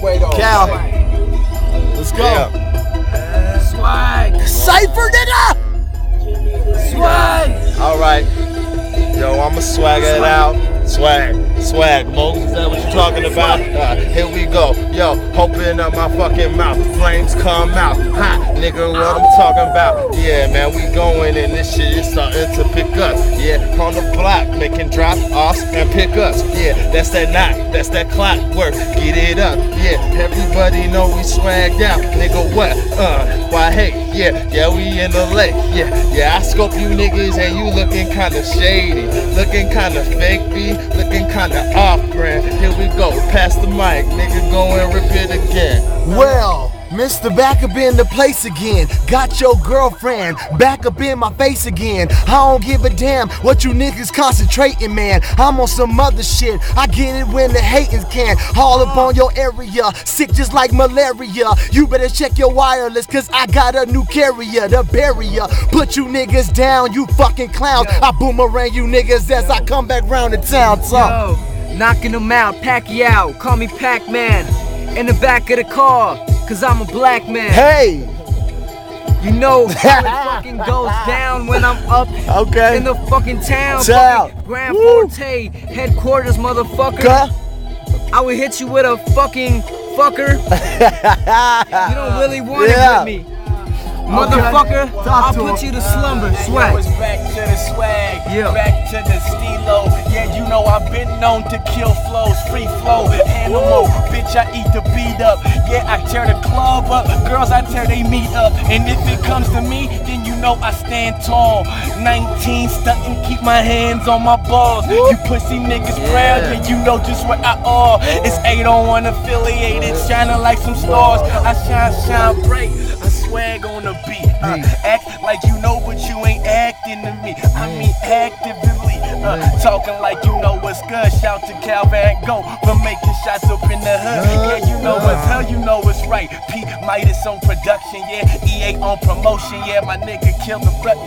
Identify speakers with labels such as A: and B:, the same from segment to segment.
A: way though.
B: Cal, let's go.
A: Yeah.
C: Swag.
B: Cypher, nigga.
C: Swag.
A: All right. Yo, I'ma swag it out. Swag, Mo, is that what you're talking about? Here we go. Yo, open up my fucking mouth. Flames come out. Hot, nigga, what I'm talking about. Yeah, man, we going and this shit is starting to pick us. Yeah, on the block, making drop offs and pick us. Yeah, that's that knock, that's that clockwork. Get it up. Yeah, everybody know we swagged out. Nigga, what? Why, hey, yeah, we in the lake. Yeah, I scope you niggas and you looking kinda shady. Looking kinda fake, B. Looking kinda off-brand. Here we go, pass the mic, nigga, go and rip it again.
B: Well, Mr. Back up in the place again. Got your girlfriend back up in my face again. I don't give a damn what you niggas concentrating, man. I'm on some other shit. I get it when the haters can. All up on your area, sick just like malaria. You better check your wireless, cause I got a new carrier, the barrier. Put you niggas down, you fucking clowns. I boomerang you niggas as I come back round the town.
C: Yo, knocking them out, Pacquiao, call me Pac-Man. In the back of the car, cause I'm a black man.
B: Hey!
C: You know how it fucking goes down when I'm up in the fucking town. Fucking Grand Forte headquarters, motherfucker. I would hit you with a fucking fucker. You don't really want it with me. Motherfucker, I'll put you to slumber. Swag.
D: It's back to the swag,
C: Yeah.
D: back to the stilo. Yeah, you know I've been known to kill flows, free flow, animal. Bitch, I eat the beat up. Yeah, I tear the club up. Girls, I tear they meat up. And if it comes to me, then you know I stand tall. 19 stunting, keep my hands on my balls. You pussy niggas proud, yeah, you know just what I are. It's 801 affiliated, shining like some stars. I shine bright. I swag on the beat. Act like you know, but you ain't acting to me. I mean actively. Talking like you know what's good. Shout to Cal Van Gogh for making shots up in the hood. Yeah, you know what's hell, you know what's right. P Midas on production, yeah. EA on promotion, yeah. My nigga killed the record.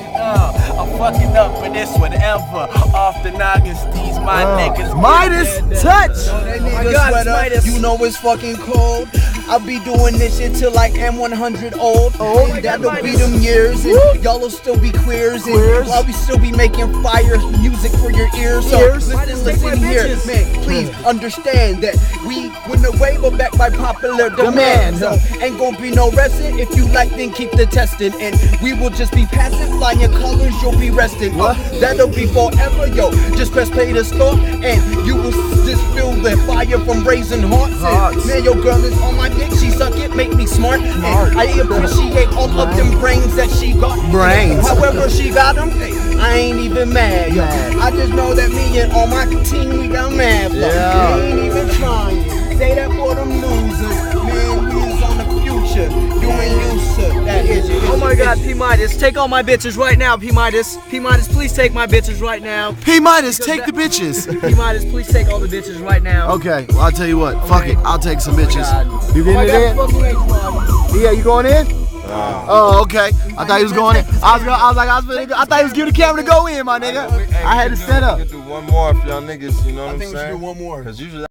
D: I'm fucking up for this whatever. Off the noggins, these my niggas.
B: Midas touch!
E: Sweater, you know it's fucking cold. I'll be doing this shit till I am 100 old. And that'll be them years, and y'all will still be queers, and I'll be still be making fire music for your ears. So listen here, man, please understand that we win the wave are back by popular demand. So ain't gonna be no resting. If you like, then keep the testing, and we will just be passing, flying your colors, you'll be resting. That'll be forever, yo. Just press play to start, and you will just feel the fire from raising hearts. And, man, your girl is on my dick, she suck it, make me smart. And I appreciate all of them brains that she got. However she got them, I ain't even mad, yo. I just know that me and all my team, we got mad. We ain't even trying. Say that for them losers. Man, we is on the future. You ain't used to that is.
C: Oh my god, P Midas, take all my bitches right now, P Midas. P Midas, please take my bitches right now.
B: P Midas, take the bitches.
C: P Midas, please take all the bitches right now.
B: Okay, well, I'll tell you what. Fuck it, I'll take some bitches. You
C: Oh my
B: getting
C: god,
B: it in?
C: fucking
B: Yeah, you going in? Oh, okay. I thought he was going in. I thought he was giving the camera to go in, my nigga. I had to set up.
A: We can do one more if y'all niggas, you know what I'm saying?
E: We should do one more.
A: Cause usually